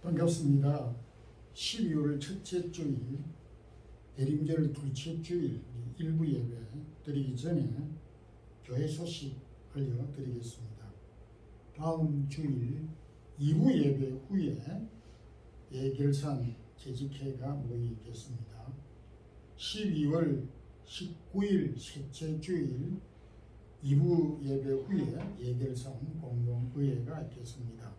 반갑습니다. 12월 첫째 주일, 대림절 둘째 주일 일부 예배 드리기 전에 교회 소식 알려드리겠습니다. 다음 주일 2부 예배 후에 예결산 재직회가 모이겠습니다. 12월 19일 셋째 주일 2부 예배 후에 예결산 공동의회가 있겠습니다.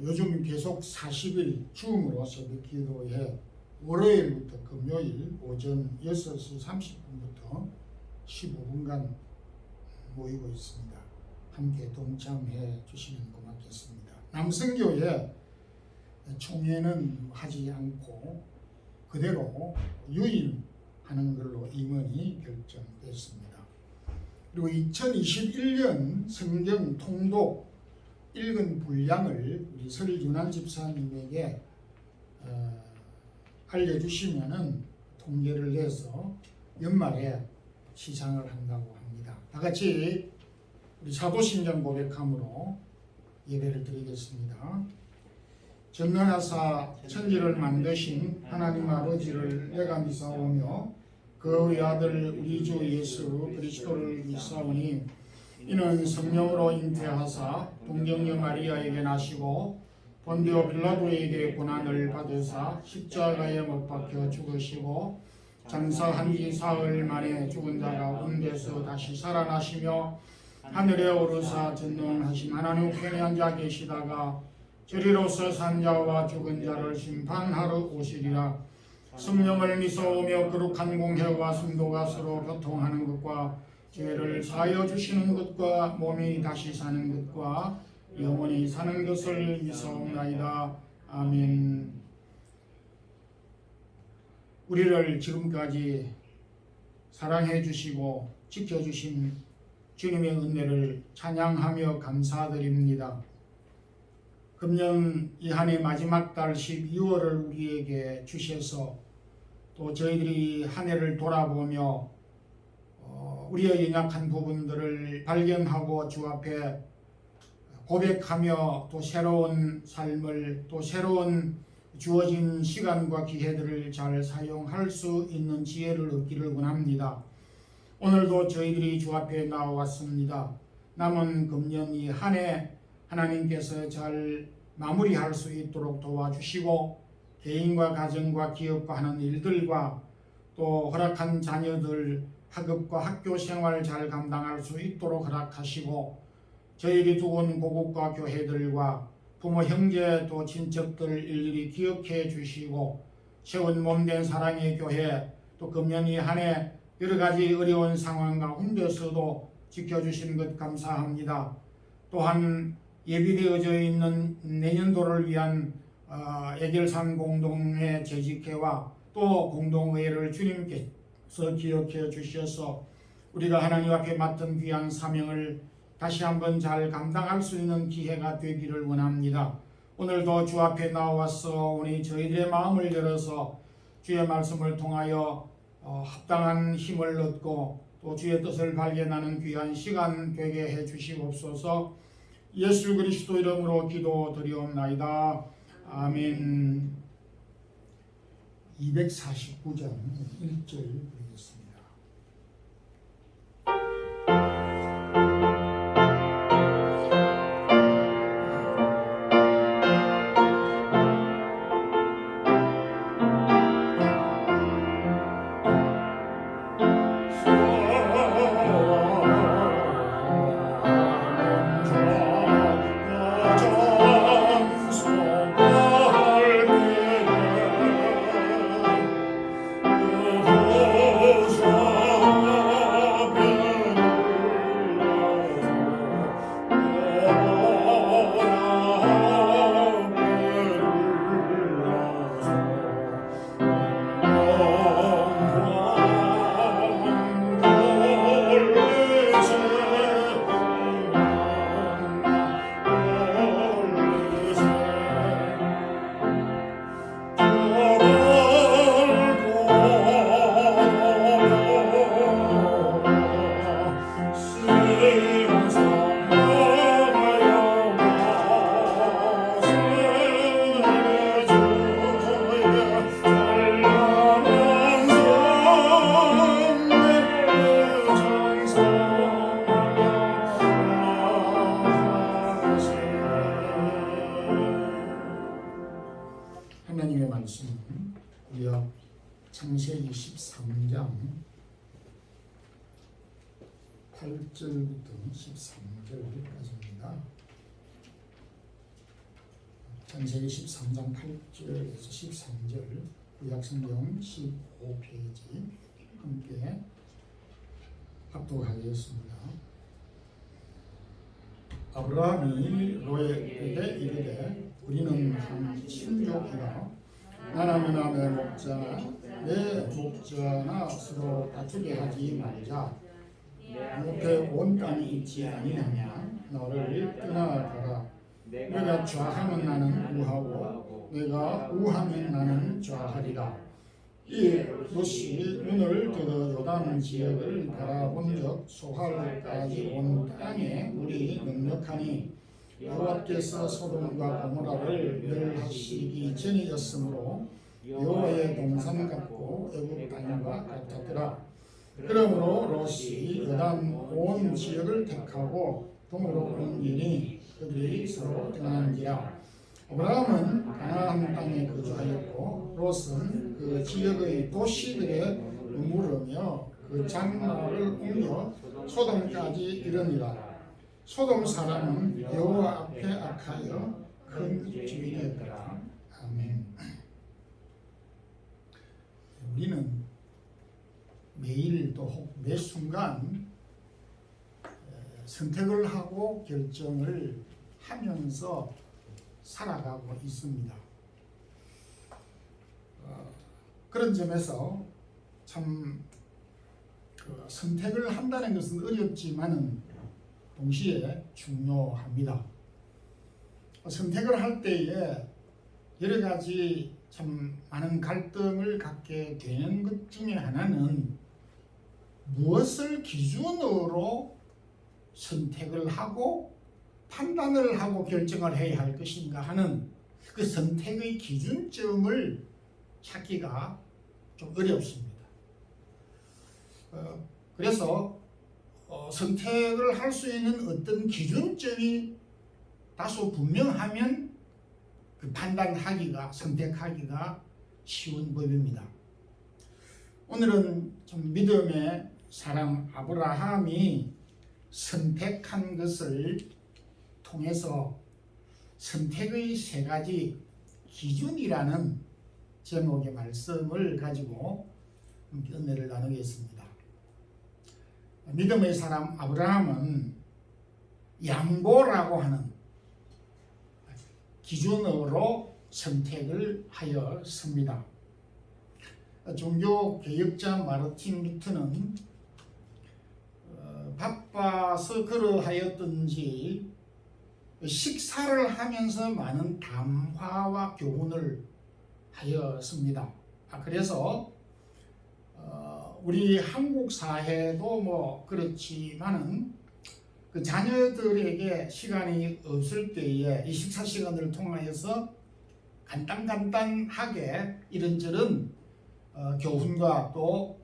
요즘 계속 40일 줌으로 새벽 기도에 월요일부터 금요일 오전 6시 30분부터 15분간 모이고 있습니다. 함께 동참해 주시면 고맙겠습니다. 남성교회 총회는 하지 않고 그대로 유임하는 걸로 임원이 결정됐습니다. 그리고 2021년 성경 통독 읽은 분량을 우리 설윤환 집사님에게 알려주시면은 통계를 내서 연말에 시상을 한다고 합니다. 다 같이 우리 사도신경 고백함으로 예배를 드리겠습니다. 전능하사 천지를 만드신 하나님 아버지를 내가 믿사오며 그의 아들 우리 주 예수 그리스도를 믿사오니 이는 성령으로 잉태하사 동정녀 마리아에게 나시고 본디오 빌라도에게 고난을 받으사 십자가에 못 박혀 죽으시고 장사한 지 사흘 만에 죽은 자 가운데서 다시 살아나시며 하늘에 오르사 전능하신 하나님 우편에 앉아 계시다가 저리로서 산 자와 죽은 자를 심판하러 오시리라. 성령을 믿사오며 거룩한 공회와 성도가 서로 교통하는 것과 죄를 사하여 주시는 것과 몸이 다시 사는 것과 영원히 사는 것을 믿사옵나이다. 아멘. 우리를 지금까지 사랑해 주시고 지켜주신 주님의 은혜를 찬양하며 감사드립니다. 금년 이 한 해 마지막 달 12월을 우리에게 주셔서 또 저희들이 한 해를 돌아보며 우리의 연약한 부분들을 발견하고 주 앞에 고백하며 또 새로운 삶을 또 새로운 주어진 시간과 기회들을 잘 사용할 수 있는 지혜를 얻기를 원합니다. 오늘도 저희들이 주 앞에 나와왔습니다. 남은 금년 이 한 해 하나님께서 잘 마무리할 수 있도록 도와주시고 개인과 가정과 기업과 하는 일들과 또 허락한 자녀들 학업과 학교 생활 잘 감당할 수 있도록 허락하시고 저희들이 두은 고국과 교회들과 부모 형제 또 친척들 일일이 기억해 주시고 세운 몸된 사랑의 교회 또 금년 이 한 해 여러 가지 어려운 상황 가운데서도 지켜주신 것 감사합니다. 또한 예비되어져 있는 내년도를 위한 예결산 공동회 재직회와 또 공동회를 주님께서 기억해 주셔서 우리가 하나님 앞에 맡은 귀한 사명을 다시 한번 잘 감당할 수 있는 기회가 되기를 원합니다. 오늘도 주 앞에 나와서 우리 저희들의 마음을 열어서 주의 말씀을 통하여 합당한 힘을 얻고 또 주의 뜻을 발견하는 귀한 시간 되게 해 주시옵소서. 예수 그리스도 이름으로 기도드리옵나이다. 아멘. 249장 1절 드리겠습니다. Oh 말씀은 구약 창세기 13장 8절부터 13절까지입니다. 창세기 13장 8절에서 13절 구약성경 15페이지 함께 합독하겠습니다. 아브라함이 롯에게 이르되 우리는 한 친족이라 나나나 내 목자나 서로 다투게 하지 말자. 옆에 온 땅이 있지 아니하냐. 너를 떠나가라. 내가 좌하면 나는 우하고 내가 우하면 나는 좌하리라. 이 롯이 눈을 들어 요단 지역을 바라본 적 소할까지 온 땅에 물이 넉넉하니 여호와께서 소돔과 고모라를 멸하시기 전이었으므로 여호와의 동산 같고 애굽 땅과 같았더라. 그러므로 롯이 요단 온 지역을 택하고 동으로 옮기니 그들이 서로 떠난지라. 아브라함은 가나안 땅에 거주하였고 롯은 그 지역의 도시들에 머무르며 그 장막을 옮겨 소돔까지 이르니라. 소돔 사람은 여호와 앞에 악하여 큰 죄인이었더라. 아멘. 우리는 매일 또 혹 매 순간 선택을 하고 결정을 하면서 살아가고 있습니다. 그런 점에서 참 선택을 한다는 것은 어렵지만은 동시에 중요합니다. 선택을 할 때에 여러 가지 참 많은 갈등을 갖게 되는 것 중에 하나는 무엇을 기준으로 선택을 하고 판단을 하고 결정을 해야 할 것인가 하는 그 선택의 기준점을 찾기가 좀 어렵습니다. 그래서 선택을 할 수 있는 어떤 기준점이 다소 분명하면 그 판단하기가, 선택하기가 쉬운 법입니다. 오늘은 좀 믿음의 사람 아브라함이 선택한 것을 통해서 선택의 세 가지 기준이라는 제목의 말씀을 가지고 은혜를 나누겠습니다. 믿음의 사람 아브라함은 양보라고 하는 기준으로 선택을 하였습니다. 종교 개혁자 마르틴 루터는 바빠서 그러하였던지 식사를 하면서 많은 담화와 교훈을 하였습니다. 그래서 우리 한국 사회도 뭐 그렇지만은 그 자녀들에게 시간이 없을 때에 이 식사 시간을 통하여서 간단하게 이런저런 교훈과 또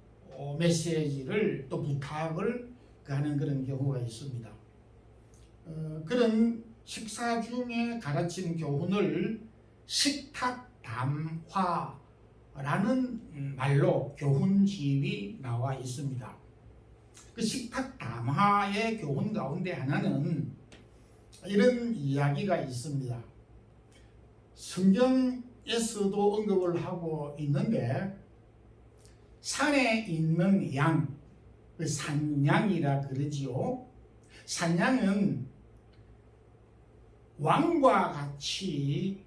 메시지를 또 부탁을 하는 그런 경우가 있습니다. 그런 식사 중에 가르친 교훈을 식탁담화라는 말로 교훈집이 나와 있습니다. 그 식탁담화의 교훈 가운데 하나는 이런 이야기가 있습니다. 성경에서도 언급을 하고 있는데 산에 있는 양, 그 산양이라 그러지요. 산양은 왕과 같이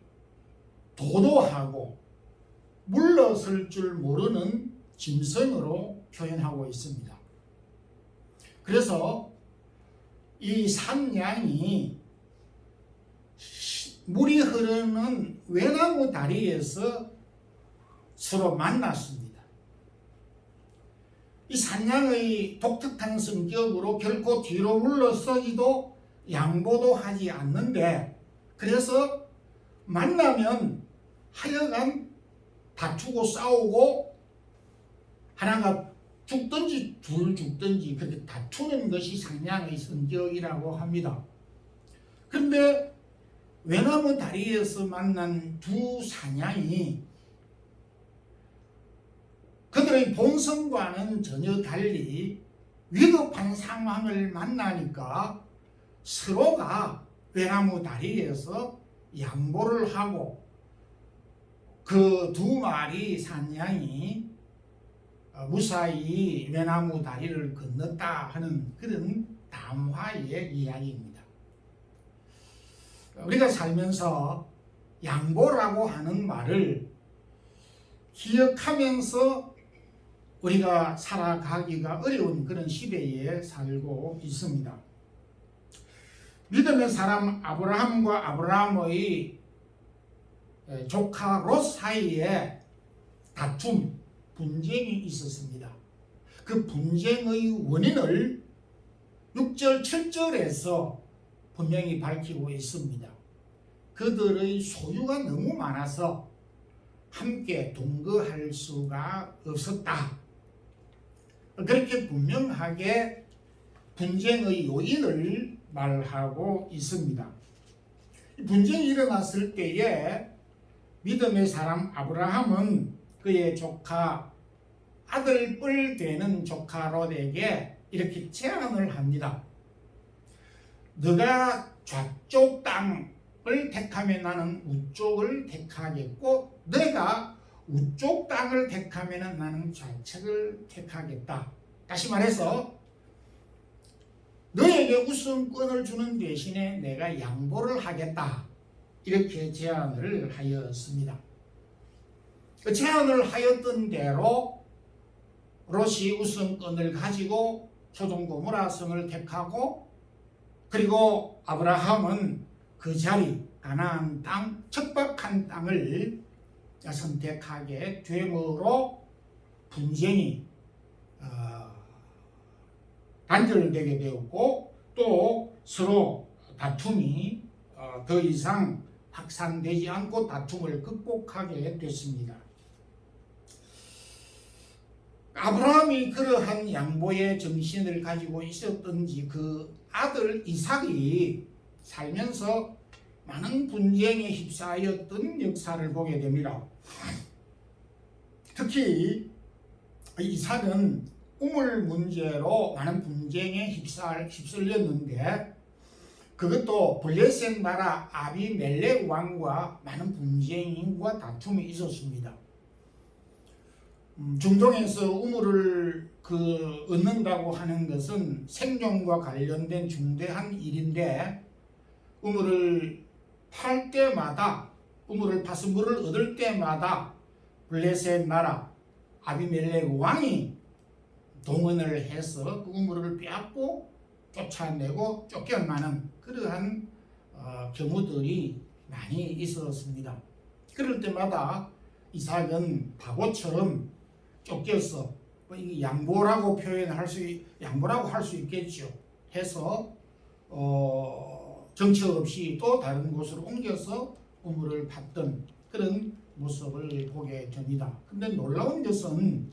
도도하고 물러설 줄 모르는 짐승으로 표현하고 있습니다. 그래서 이 산양이 물이 흐르는 외나무 다리에서 서로 만났습니다. 이 산양의 독특한 성격으로 결코 뒤로 물러서지도 양보도 하지 않는데, 그래서 만나면 하여간 다투고 싸우고 하나가 죽든지 둘 죽든지 그렇게 다투는 것이 산양의 성격이라고 합니다. 그런데 외나무 다리에서 만난 두 산양이 그들의 본성과는 전혀 달리 위급한 상황을 만나니까 서로가 외나무 다리에서 양보를 하고 그 두 마리 산양이 무사히 외나무 다리를 건넜다 하는 그런 담화의 이야기입니다. 우리가 살면서 양보라고 하는 말을 기억하면서 우리가 살아가기가 어려운 그런 시대에 살고 있습니다. 믿음의 사람 아브라함과 아브라함의 조카 롯 사이에 다툼, 분쟁이 있었습니다. 그 분쟁의 원인을 6절, 7절에서 분명히 밝히고 있습니다. 그들의 소유가 너무 많아서 함께 동거할 수가 없었다. 그렇게 분명하게 분쟁의 요인을 말하고 있습니다. 분쟁이 일어났을 때에 믿음의 사람 아브라함은 그의 조카 아들 뿔 되는 조카 롯에게 이렇게 제안을 합니다. 너가 좌쪽 땅을 택하면 나는 우쪽을 택하겠고 내가 우쪽 땅을 택하면 나는 좌측을 택하겠다. 다시 말해서 너에게 우선권을 주는 대신에 내가 양보를 하겠다. 이렇게 제안을 하였습니다. 그 제안을 하였던 대로 롯이 우선권을 가지고 소돔 고모라 성을 택하고 그리고 아브라함은 그 자리 가나안 땅 척박한 땅을 선택하게 되므로 분쟁이 단절되게 되었고 또 서로 다툼이 더 이상 확산되지 않고 다툼을 극복하게 됐습니다. 아브라함이 그러한 양보의 정신을 가지고 있었던지 그 아들 이삭이 살면서 많은 분쟁에 휩싸였던 역사를 보게 됩니다. 특히 이삭은 우물 문제로 많은 분쟁에 휩쓸렸는데 그것도 블레셋 나라 아비멜렉 왕과 많은 분쟁과 다툼이 있었습니다. 중동에서 우물을 얻는다고 하는 것은 생존과 관련된 중대한 일인데 우물을 팔 때마다 우물을 파서 물을 얻을 때마다 블레셋 나라 아비멜렉 왕이 동원을 해서 그 우물을 빼앗고 쫓아내고 쫓겨나는 그러한 경우들이 많이 있었습니다. 그럴 때마다 이삭은 바보처럼 쫓겨서 양보라고 양보라고 할 수 있겠죠. 해서 정처 없이 또 다른 곳으로 옮겨서 우물을 팠던 그런 모습을 보게 됩니다. 근데 놀라운 것은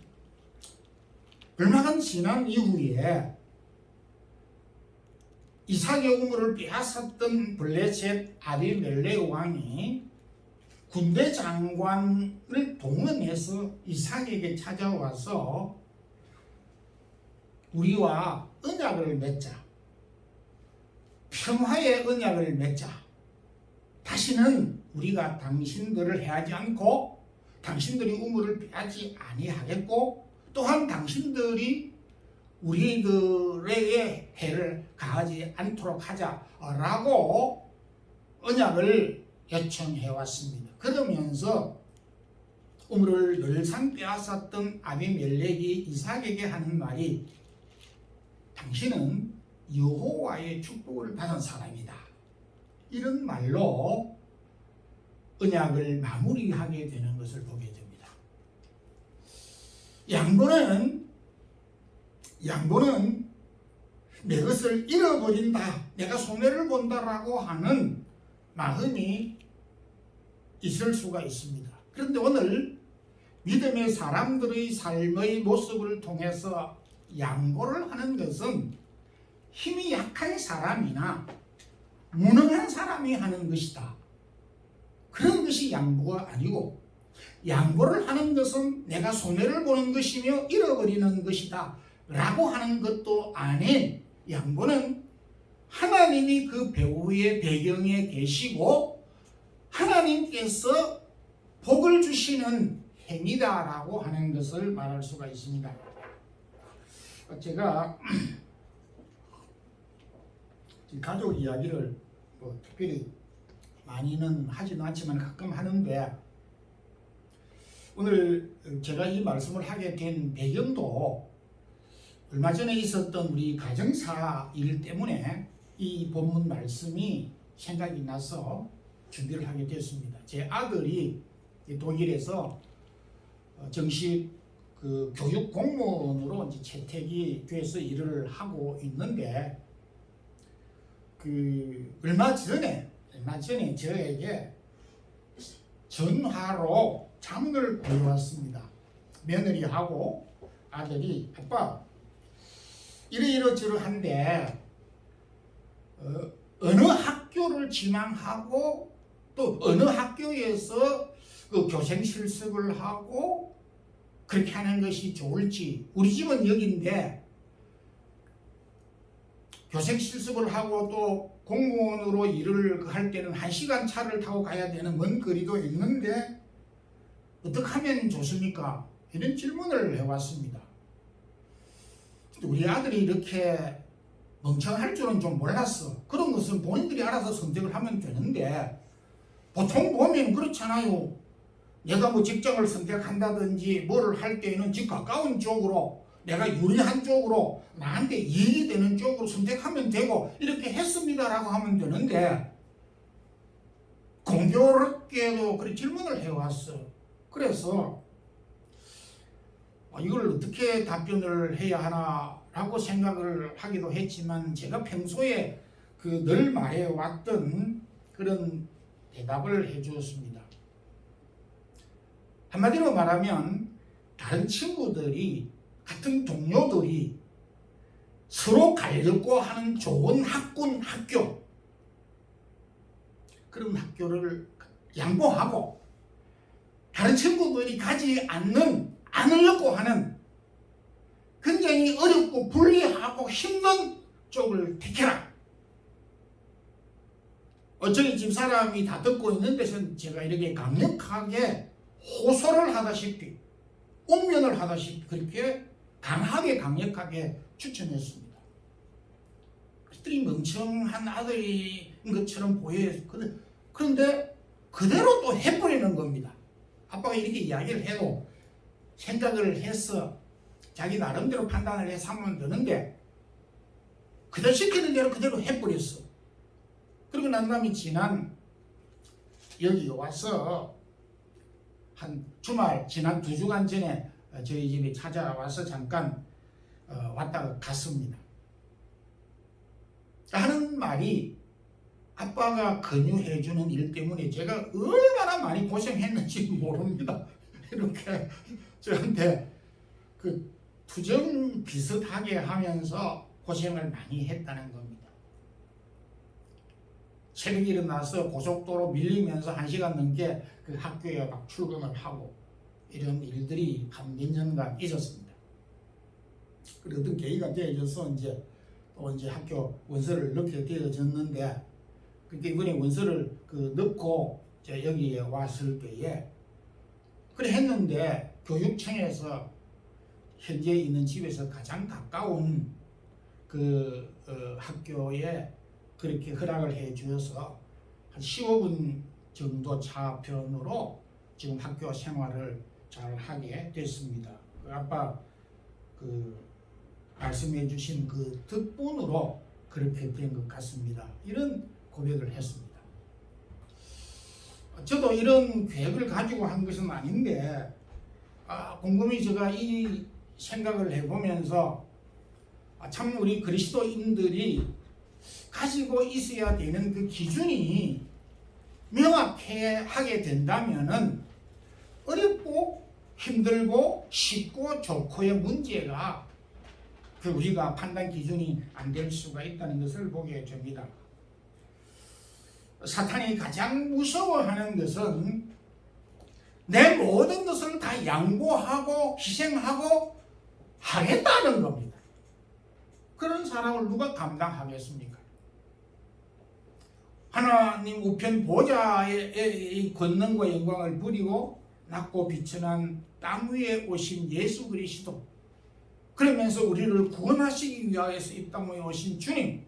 얼마간 지난 이후에 이삭의 우물을 빼앗았던 블레셋 아비멜렉 왕이 군대 장관을 동원해서 이삭에게 찾아와서 우리와 언약을 맺자. 평화의 언약을 맺자. 다시는 우리가 당신들을 해하지 않고 당신들이 우물을 빼앗지 아니하겠고 또한 당신들이 우리들에게 해를 가하지 않도록 하자라고 언약을 요청해 왔습니다. 그러면서 우물을 늘상 빼앗았던 아비멜렉이 이삭에게 하는 말이 당신은 여호와의 축복을 받은 사람이다. 이런 말로 언약을 마무리하게 되는 것을 보게 됩니다. 양보는 내 것을 잃어버린다, 내가 손해를 본다라고 하는 마음이 있을 수가 있습니다. 그런데 오늘 믿음의 사람들의 삶의 모습을 통해서 양보를 하는 것은 힘이 약한 사람이나 무능한 사람이 하는 것이다. 그런 것이 양보가 아니고 양보를 하는 것은 내가 손해를 보는 것이며 잃어버리는 것이다 라고 하는 것도 아닌, 양보는 하나님이 그 배우의 배경에 계시고 하나님께서 복을 주시는 행위다라고 하는 것을 말할 수가 있습니다. 제가 가족 이야기를 특별히 많이는 하지는 않지만 가끔 하는데, 오늘 제가 이 말씀을 하게 된 배경도 얼마 전에 있었던 우리 가정사 일 때문에 이 본문 말씀이 생각이 나서 준비를 하게 됐습니다. 제 아들이 독일에서 정식 그 교육 공무원으로 이제 채택이 돼서 일을 하고 있는데, 얼마 전에 저에게 전화로 자문을 구해왔습니다. 며느리하고 아들이, 아빠 이러저러한데 어느 학교를 지망하고 또 어느 학교에서 그 교생 실습을 하고 그렇게 하는 것이 좋을지. 우리 집은 여기인데 교생 실습을 하고 또 공무원으로 일을 할 때는 1시간 차를 타고 가야 되는 먼 거리도 있는데 어떻게 하면 좋습니까? 이런 질문을 해왔습니다. 우리 아들이 이렇게 멍청할 줄은 좀 몰랐어. 그런 것은 본인들이 알아서 선택을 하면 되는데, 보통 보면 그렇잖아요. 내가 뭐 직장을 선택한다든지 뭐를 할 때는 집 가까운 쪽으로, 내가 유리한 쪽으로, 나한테 이익이 되는 쪽으로 선택하면 되고 이렇게 했습니다라고 하면 되는데, 공교롭게도 그런 질문을 해왔어. 그래서 이걸 어떻게 답변을 해야 하나라고 생각을 하기도 했지만, 제가 평소에 늘 말해왔던 그런 대답을 해주었습니다. 한마디로 말하면, 다른 친구들이, 같은 동료들이 서로 가려고 하는 좋은 학교, 그런 학교를 양보하고, 다른 친구들이 가지 않으려고 하는 굉장히 어렵고 불리하고 힘든 쪽을 택해라. 저희 집사람이 다 듣고 있는 데서는 제가 이렇게 강력하게 호소를 하다시피, 옥면을 하다시피 그렇게 강력하게 추천했습니다. 그들이 멍청한 아들인 것처럼 보여요. 그런데 그대로 또 해버리는 겁니다. 아빠가 이렇게 이야기를 해도 생각을 해서 자기 나름대로 판단을 해서 하면 되는데, 그대로 시키는 대로 그대로 해버렸어. 그리고 난 다음에 여기 와서 한 주말, 지난 2주간 전에 저희 집에 찾아와서 잠깐 왔다가 갔습니다. 하는 말이, 아빠가 권유해주는 일 때문에 제가 얼마나 많이 고생했는지 모릅니다. 이렇게 저한테 투정 비슷하게 하면서 고생을 많이 했다는 겁니다. 새벽에 일어나서 고속도로 밀리면서 1시간 넘게 그 학교에 막 출근을 하고, 이런 일들이 한 몇 년간 있었습니다. 그리고 어떤 계기가 되어져서 이제 학교 원서를 넣게 되어졌는데, 그러니까 이번에 원서를 넣고 여기에 왔을 때에 그래 했는데, 교육청에서 현재 있는 집에서 가장 가까운 학교에 그렇게 허락을 해 주어서 한 15분 정도 차편으로 지금 학교 생활을 잘 하게 됐습니다. 아빠 말씀해 주신 덕분으로 그렇게 된 것 같습니다. 이런 고백을 했습니다. 저도 이런 계획을 가지고 한 것은 아닌데, 곰곰이 제가 이 생각을 해보면서 참 우리 그리스도인들이 가지고 있어야 되는 그 기준이 명확하게 된다면은 어렵고 힘들고 쉽고 좋고의 문제가 우리가 판단 기준이 안 될 수가 있다는 것을 보게 됩니다. 사탄이 가장 무서워하는 것은 내 모든 것을 다 양보하고 희생하고 하겠다는 겁니다. 그런 사랑을 누가 감당하겠습니까? 하나님 우편 보좌의 권능과 영광을 부리고 낮고 비천한 땅 위에 오신 예수 그리스도, 그러면서 우리를 구원하시기 위하여서 이 땅에 오신 주님,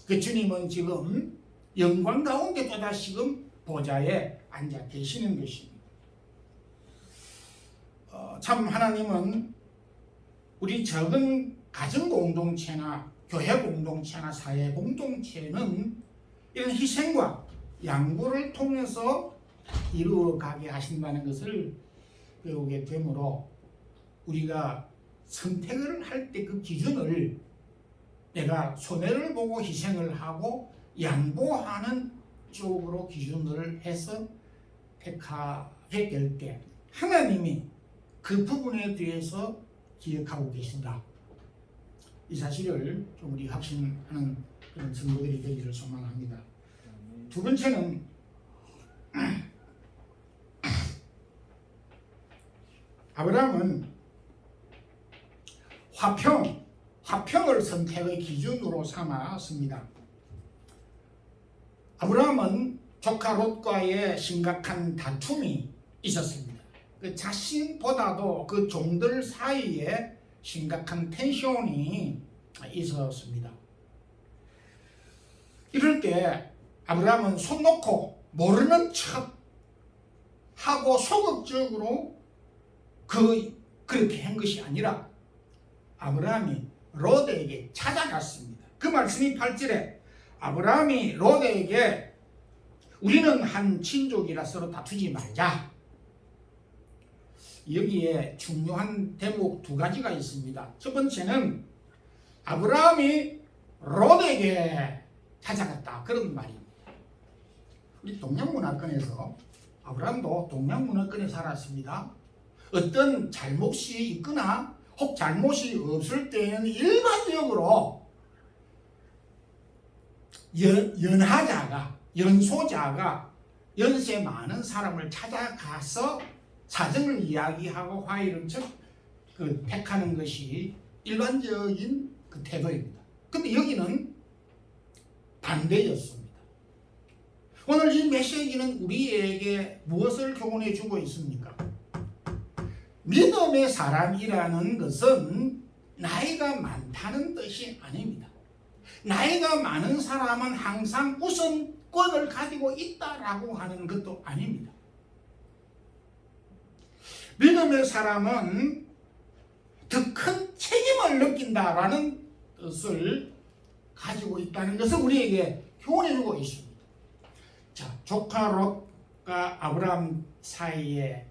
그 주님은 지금 영광 가운데 또다시금 보좌에 앉아 계시는 것입니다. 참 하나님은 우리 적은 가정 공동체나 교회 공동체나 사회 공동체는 이런 희생과 양보를 통해서 이루어가게 하신다는 것을 배우게 되므로 우리가 선택을 할 때 그 기준을 내가 손해를 보고 희생을 하고 양보하는 쪽으로 기준을 해서 택하게 될 때 하나님이 그 부분에 대해서 기억하고 계신다. 이 사실을 좀 우리 확신하는 그런 성도들이 되기를 소망합니다. 두 번째는 아브라함은 화평을 선택의 기준으로 삼았습니다. 아브라함은 조카 롯과의 심각한 다툼이 있었습니다. 그 자신보다도 그 종들 사이에 심각한 텐션이 있었습니다. 이럴 때 아브라함은 손 놓고 모르는 척 하고 소극적으로 그렇게 한 것이 아니라 아브라함이 롯에게 찾아갔습니다. 그 말씀이 8절에 아브라함이 롯에게 우리는 한 친족이라 서로 다투지 말자. 여기에 중요한 대목 두 가지가 있습니다. 첫 번째는 아브라함이 롯에게 찾아갔다, 그런 말입니다. 우리 동양문화권에서 아브라함도 동양문화권에 살았습니다. 어떤 잘못이 있거나 혹 잘못이 없을 때는 일반적으로 연소자가 연세 많은 사람을 찾아가서 사정을 이야기하고 화해를 택하는 것이 일반적인 그 태도입니다. 근데 여기는 반대였습니다. 오늘 이 메시지는 우리에게 무엇을 교훈해 주고 있습니까? 믿음의 사람이라는 것은 나이가 많다는 뜻이 아닙니다. 나이가 많은 사람은 항상 우선권을 가지고 있다라고 하는 것도 아닙니다. 믿음의 사람은 더 큰 책임을 느낀다라는 뜻을 가지고 있다는 것을 우리에게 교훈해 주고 있습니다. 자, 조카 롯과 아브라함 사이에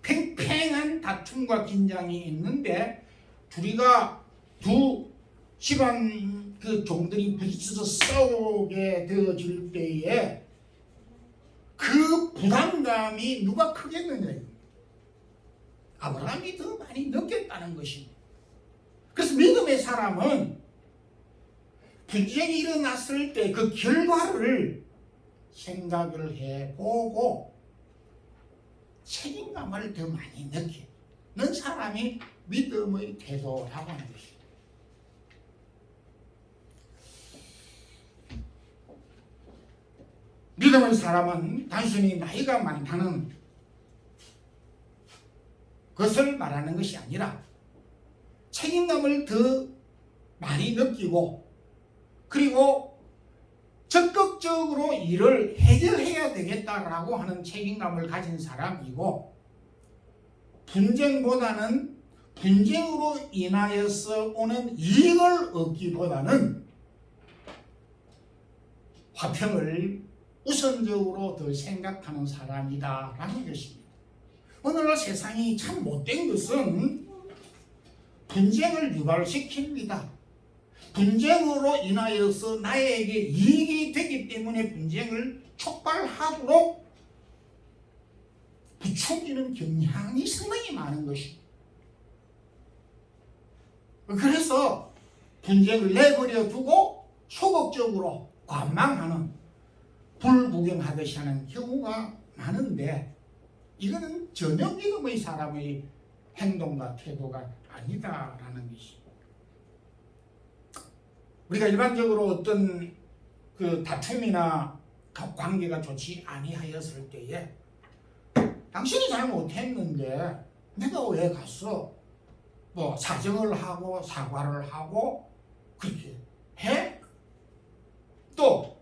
팽팽한 다툼과 긴장이 있는데 두 집안 그 종들이 부딪혀서 싸우게 되어질 때에 그 부담감이 누가 크겠느냐. 아브라함이 더 많이 느꼈다는 것입니다. 그래서 믿음의 사람은 분쟁이 일어났을 때 그 결과를 생각을 해보고 책임감을 더 많이 느끼는 사람이 믿음의 태도라고 하는 것입니다. 믿음의 사람은 단순히 나이가 많다는 것을 말하는 것이 아니라 책임감을 더 많이 느끼고 그리고 적극적으로 일을 해결해야 되겠다라고 하는 책임감을 가진 사람이고, 분쟁보다는 분쟁으로 인하여서 오는 이익을 얻기보다는 화평을 우선적으로 더 생각하는 사람이다라는 것입니다. 오늘날 세상이 참 못된 것은 분쟁을 유발시킵니다. 분쟁으로 인하여서 나에게 이익이 되기 때문에 분쟁을 촉발하도록 부추기는 경향이 상당히 많은 것입니다. 그래서 분쟁을 내버려 두고 소극적으로 관망하는, 불구경하듯이 하는 경우가 많은데, 이거는 전혀 믿음의 사람의 행동과 태도가 아니다라는 것이. 우리가 일반적으로 어떤 그 다툼이나 관계가 좋지 아니하였을 때에 당신이 잘못했는데 내가 왜 갔어? 뭐 사정을 하고 사과를 하고 그렇게 해? 또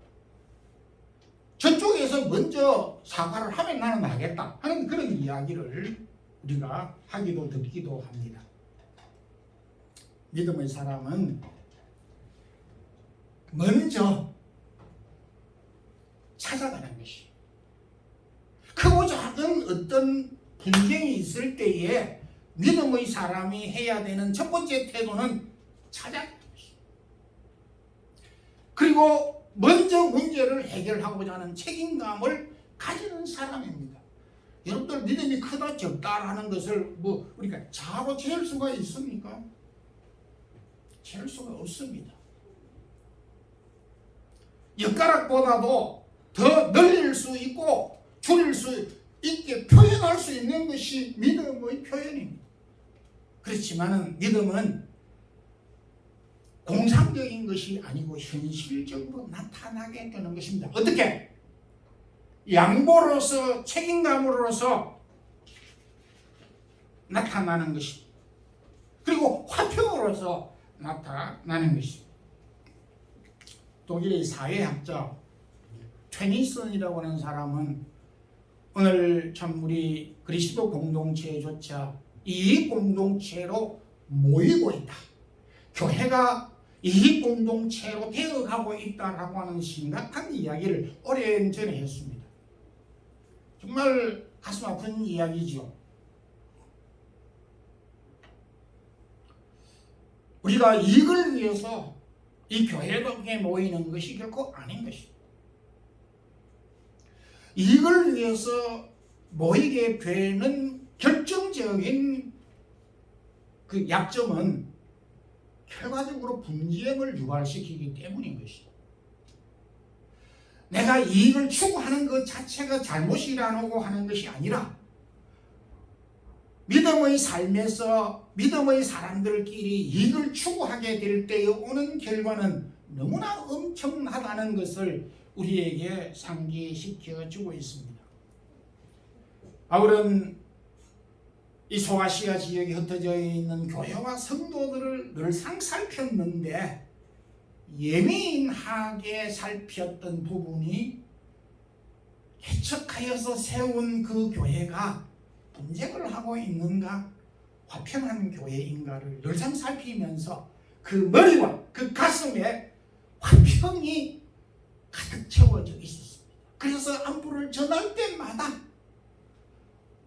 저쪽에서 먼저 사과를 하면 나는 하겠다 하는 그런 이야기를 우리가 하기도 듣기도 합니다. 믿음의 사람은 먼저 찾아가는 것이, 크고 작은 어떤 분쟁이 있을 때에 믿음의 사람이 해야 되는 첫 번째 태도는 찾아가는 것이, 그리고 먼저 문제를 해결하고자 하는 책임감을 가지는 사람입니다. 여러분들 믿음이 크다 적다라는 것을 뭐 우리가 자로 재을 수가 있습니까? 재을 수가 없습니다. 엿가락보다도 더 늘릴 수 있고 줄일 수 있게 표현할 수 있는 것이 믿음의 표현입니다. 그렇지만은 믿음은 공상적인 것이 아니고 현실적으로 나타나게 되는 것입니다. 어떻게? 양보로서, 책임감으로서 나타나는 것입니다. 그리고 화평으로서 나타나는 것입니다. 독일의 사회학자 트웨니슨이라고 하는 사람은 오늘 참 우리 그리스도 공동체조차 이익 공동체로 모이고 있다, 교회가 이익 공동체로 되어가고 있다라고 하는 심각한 이야기를 오랜 전에 했습니다. 정말 가슴 아픈 이야기죠. 우리가 이익을 위해서 이 교회에 모이는 것이 결코 아닌 것입니다. 이익을 위해서 모이게 되는 결정적인 그 약점은 결과적으로 분쟁을 유발시키기 때문인 것이다. 내가 이익을 추구하는 것 자체가 잘못이라고 하는 것이 아니라 믿음의 삶에서 믿음의 사람들끼리 이익을 추구하게 될 때에 오는 결과는 너무나 엄청나다는 것을 우리에게 상기시켜 주고 있습니다. 바울은 이 소아시아 지역에 흩어져 있는 교회와 성도들을 늘상 살폈는데 예민하게 살폈던 부분이 개척하여서 세운 그 교회가 분쟁을 하고 있는가, 화평한 교회인가를 늘상 살피면서 그 머리와 그 가슴에 화평이 가득 채워져 있었습니다. 그래서 안부를 전할 때마다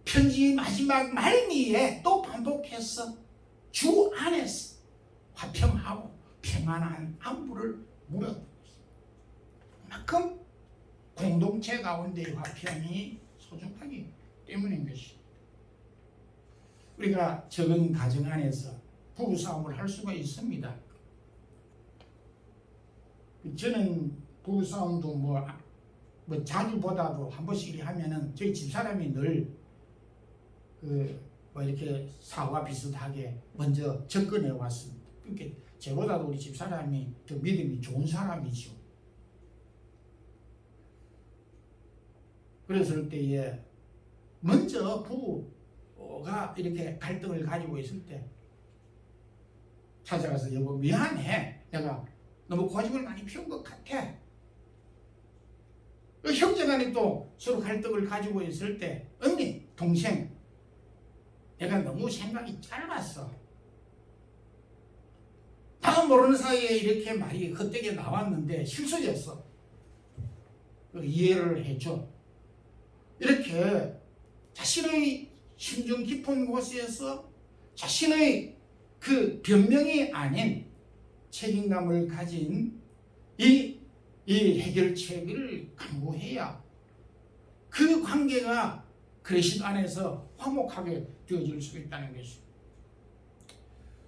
편지 마지막 말미에 또 반복해서 주 안에서 화평하고 평안한 안부를 물었습니다. 그만큼 공동체 가운데의 화평이 소중하기 때문인 것입니다. 우리가 적은 가정 안에서 부부싸움을 할 수가 있습니다. 저는 부부싸움도 뭐 자주보다도 한 번씩 하면은 저희 집사람이 늘 이렇게 사과 비슷하게 먼저 접근해 왔습니다. 그러니까 저보다도 우리 집사람이 더 믿음이 좋은 사람이죠. 그랬을 때에 먼저 부부가 이렇게 갈등을 가지고 있을 때 찾아가서 여보 미안해, 내가 너무 고집을 많이 피운 것 같아. 형제간에 또 서로 갈등을 가지고 있을 때 언니, 동생, 내가 너무 생각이 짧았어. 다 모르는 사이에 이렇게 말이 헛되게 나왔는데 실수였어. 이해를 해줘. 이렇게 자신의 심중 깊은 곳에서 자신의 그 변명이 아닌 책임감을 가진 이 해결책을 강구해야 그 관계가 그리스도 안에서 화목하게 되어질 수 있다는 것입니다.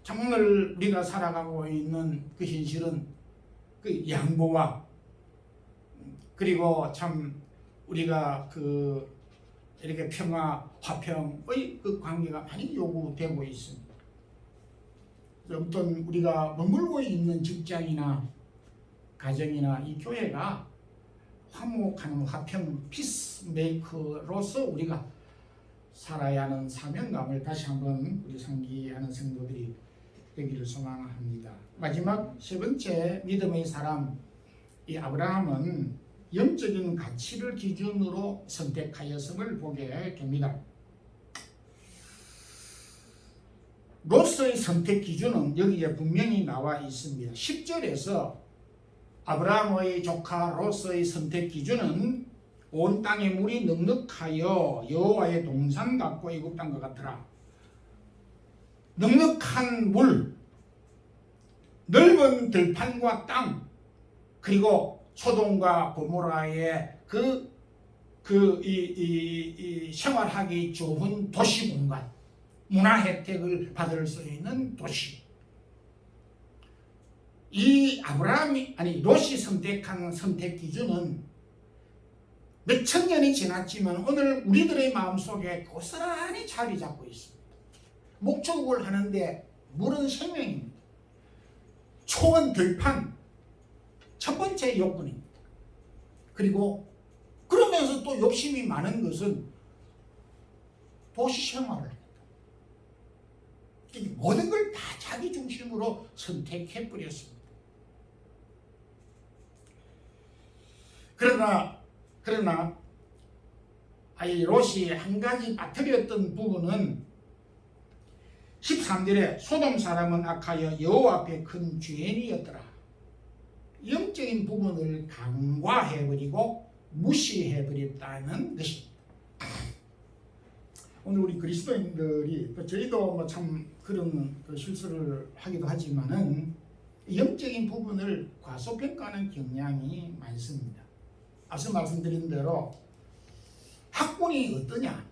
정말 우리가 살아가고 있는 그 현실은 그 양보와 그리고 참 우리가 그 이렇게 평화, 화평의 그 관계가 많이 요구되고 있습니다. 어떤 우리가 머물고 있는 직장이나 가정이나 이 교회가 화목하는 화평 피스메이커로서 우리가 살아야 하는 사명감을 다시 한번 우리 상기하는 성도들이 되기를 소망합니다. 마지막 세 번째 믿음의 사람, 이 아브라함은 영적인 가치를 기준으로 선택하였음을 보게 됩니다. 롯의 선택 기준은 여기에 분명히 나와 있습니다. 10절에서 아브라함의 조카 롯의 선택 기준은 온 땅의 물이 넉넉하여 여호와의 동산 같고 애굽 땅과 같더라. 넉넉한 물, 넓은 들판과 땅, 그리고 소돔과 고모라의 생활하기 좋은 도시 공간, 문화 혜택을 받을 수 있는 도시. 이 롯이 선택한 선택 기준은 몇천 년이 지났지만 오늘 우리들의 마음속에 고스란히 자리 잡고 있습니다. 목축을 하는데 물은 생명입니다. 초원 들판, 첫 번째 요건입니다. 그리고 그러면서 또 욕심이 많은 것은 도시 생활을 합니다. 모든 걸 다 자기 중심으로 선택해버렸습니다. 그러나 롯이 한 가지 빠뜨렸던 부분은 13절에 소돔 사람은 악하여 여호와 앞에 큰 죄인이었더라. 영적인 부분을 간과해버리고 무시해버렸다는 것입니다. 오늘 우리 그리스도인들이 저희도 참 그런 실수를 하기도 하지만은 영적인 부분을 과소평가하는 경향이 많습니다. 앞서 말씀드린 대로 학군이 어떠냐,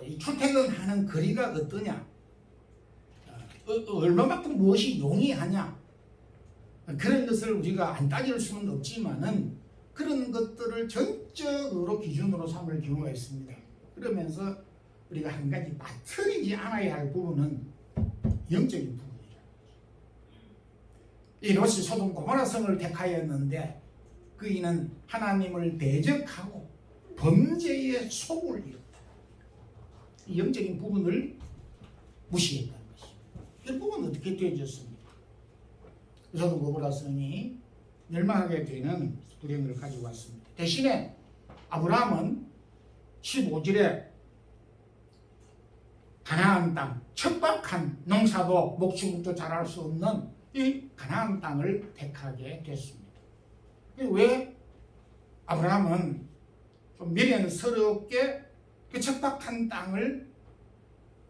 이 출퇴근하는 거리가 어떠냐, 얼마만큼 무엇이 용이하냐, 그런 것을 우리가 안 따질 수는 없지만은 그런 것들을 전적으로 기준으로 삼을 경우가 있습니다. 그러면서 우리가 한 가지 빠뜨리지 않아야 할 부분은 영적인 부분이죠. 이 롯이 소돔 고모라 성을 택하였는데 그이는 하나님을 대적하고 범죄의 속을 이뤘다. 이 영적인 부분을 무시했다는 것입니다. 결국은 어떻게 되어졌습니까? 소돔 고모라 성이 멸망하게 되는 두려움을 가지고 왔습니다. 대신에 아브라함은 15절에 가나안 땅, 척박한 농사도 목축도 잘할 수 없는 이 가나안 땅을 택하게 됐습니다. 왜 아브라함은 좀 미련스럽게 그 척박한 땅을,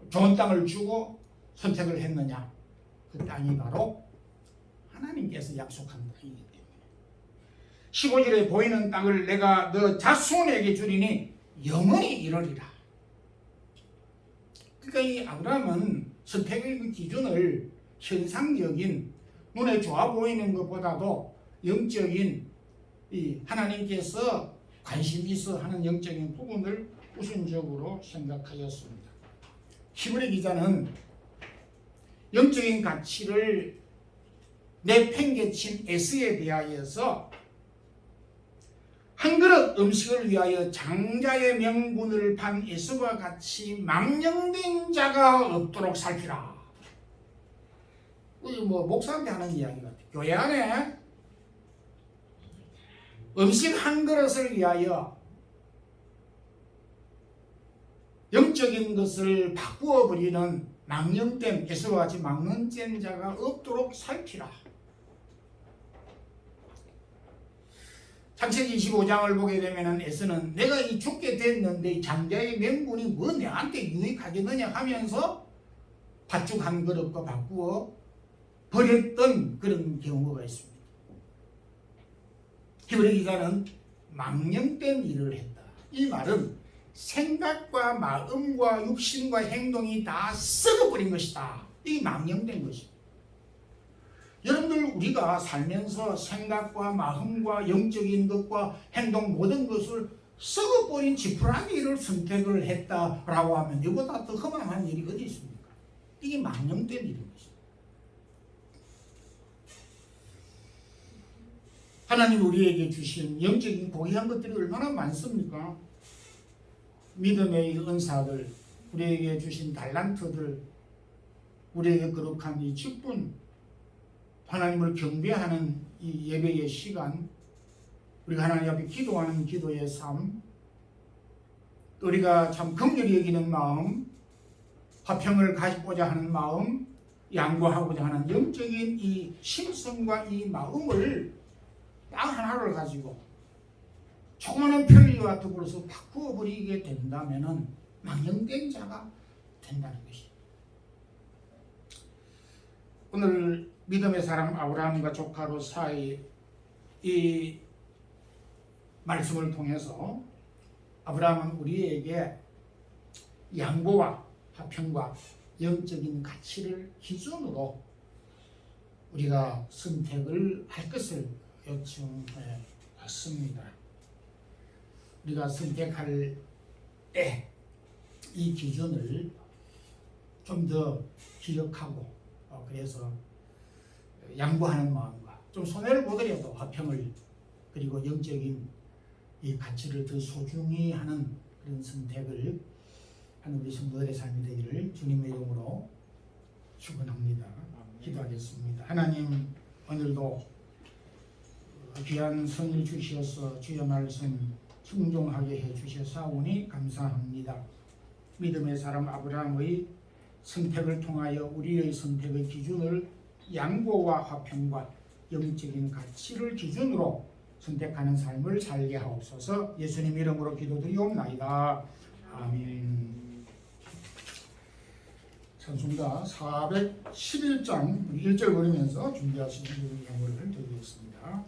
좋은 땅을 주고 선택을 했느냐? 그 땅이 바로 하나님께서 약속한 땅이기 때문에 15절에 보이는 땅을 내가 너 자손에게 주리니 영원히 이르리라. 그러니까 이 아브라함은 선택의 기준을 현상적인 눈에 좋아 보이는 것보다도 영적인 이 하나님께서 관심 있어 하는 영적인 부분을 우선적으로 생각하였습니다. 히브리 기자는 영적인 가치를 내팽개친 에스에 대하여서 한 그릇 음식을 위하여 장자의 명분을 판 에스와 같이 망령된 자가 없도록 살피라. 목사한테 하는 이야기 같아요. 교회 안에 음식 한 그릇을 위하여 영적인 것을 바꾸어 버리는 망령된 에스와 같이 망령된 자가 없도록 살피라. 창세기 25장을 보게 되면 에스는 내가 이 죽게 됐는데 이 장자의 명분이 뭐 내한테 유익하겠느냐 하면서 팥죽 한 그릇과 바꾸어 버렸던 그런 경우가 있습니다. 히브리 기자는 망령된 일을 했다. 이 말은 생각과 마음과 육신과 행동이 다 썩어버린 것이다. 이 망령된 것입니다. 여러분들, 우리가 살면서 생각과 마음과 영적인 것과 행동 모든 것을 썩어버린 지푸라기를 선택을 했다라고 하면 이보다 더 허망한 일이 어디 있습니까? 이게 망령된 일인 것입니다. 하나님 우리에게 주신 영적인 고귀한 것들이 얼마나 많습니까? 믿음의 은사들, 우리에게 주신 달란트들, 우리에게 거룩한 이 직분, 하나님을 경배하는 이 예배의 시간, 우리가 하나님 앞에 기도하는 기도의 삶, 우리가 참 긍휼히 여기는 마음, 화평을 가지고자 하는 마음, 양보하고자 하는 영적인 이 심성과 이 마음을 딱 하나를 가지고 조그마한 편리와 더불어서 바꾸어 버리게 된다면은 망령된 자가 된다는 것입니다. 오늘 믿음의 사람 아브라함과 조카로 사이 이 말씀을 통해서 아브라함은 우리에게 양보와 화평과 영적인 가치를 기준으로 우리가 선택을 할 것을 요청해 왔습니다. 우리가 선택할 때 이 기준을 좀 더 기억하고 그래서 양보하는 마음과 좀 손해를 보더라도 화평을 그리고 영적인 이 가치를 더 소중히 하는 그런 선택을 하는 우리 성도들의 삶이 되기를 주님의 이름으로 축원합니다. 기도하겠습니다. 하나님 오늘도 귀한 성을 주시어서 주의 말씀 순종하게 해주셔사오니 감사합니다. 믿음의 사람 아브라함의 선택을 통하여 우리의 선택의 기준을 양보와 화평과 영적인 가치를 기준으로 선택하는 삶을 살게 하옵소서. 예수님 이름으로 기도드리옵나이다. 아멘. 찬송가 411장 1절 부르면서 준비하신 예물을 드리겠습니다.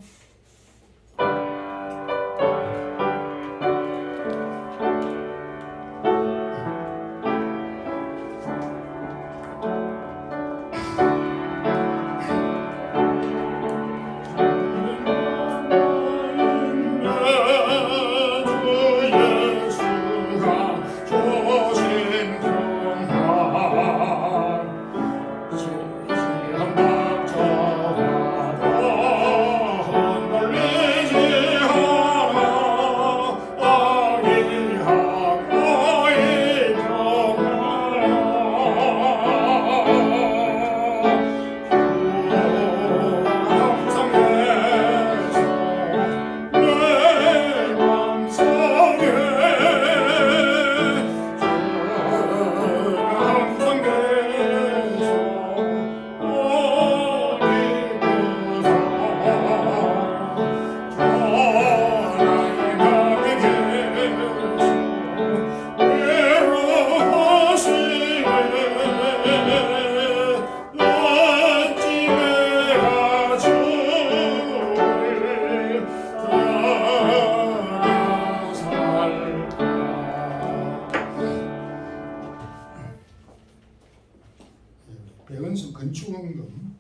배은성 건축원금,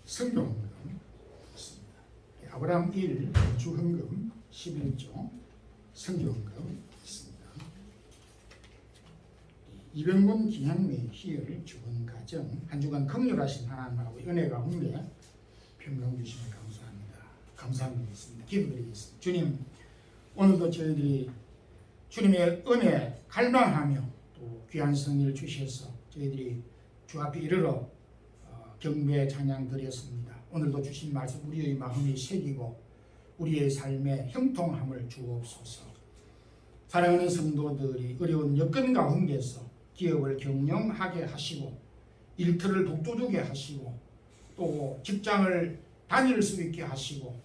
성교원금 있습니다. 아브라함 1 건축원금 11조 성교원금 있습니다. 이병곤 기향미 희열 주건 가정 한 주간 긍휼하신 하나님하고 은혜가 훈계 평강 주시면 감사합니다. 감사드리겠습니다. 기도드리겠습니다. 주님, 오늘도 저희들이 주님의 은혜 갈망하며 또 귀한 성의를 주셔서 저희들이 주 앞에 이르러 경배 찬양 드렸습니다. 오늘도 주신 말씀 우리의 마음에 새기고 우리의 삶에 형통함을 주옵소서. 사랑하는 성도들이 어려운 여건 가운데서 기업을 경영하게 하시고 일터를 북돋우게 하시고 또 직장을 다닐 수 있게 하시고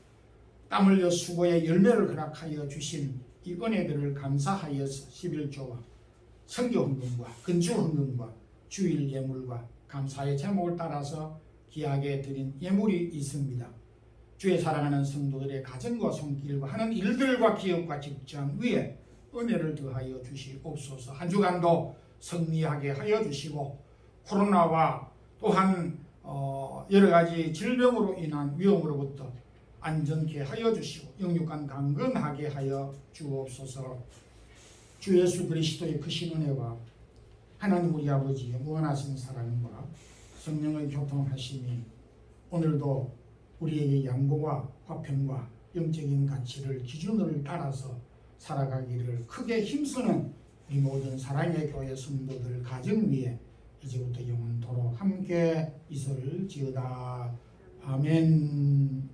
땀 흘려 수고의 열매를 허락하여 주신 이 은혜들을 감사하여서 11조와 성교헌금과 건축헌금과 주일 예물과 감사의 제목을 따라서 귀하게 드린 예물이 있습니다. 주의 사랑하는 성도들의 가정과 손길과 하는 일들과 기업과 직장 위에 은혜를 더하여 주시옵소서. 한 주간도 승리하게 하여 주시고 코로나와 또한 여러 가지 질병으로 인한 위험으로부터 안전케 하여 주시고 영육간 강건하게 하여 주옵소서. 주 예수 그리스도의 크신 은혜와 하나님 우리 아버지의 무한하신 사랑과 성령의 교통하심이 오늘도 우리에게 양보와 화평과 영적인 가치를 기준을 따라서 살아가기를 크게 힘쓰는 이 모든 사랑의 교회 성도들 가정 위에 이제부터 영원토록 함께 있을지어다. 아멘.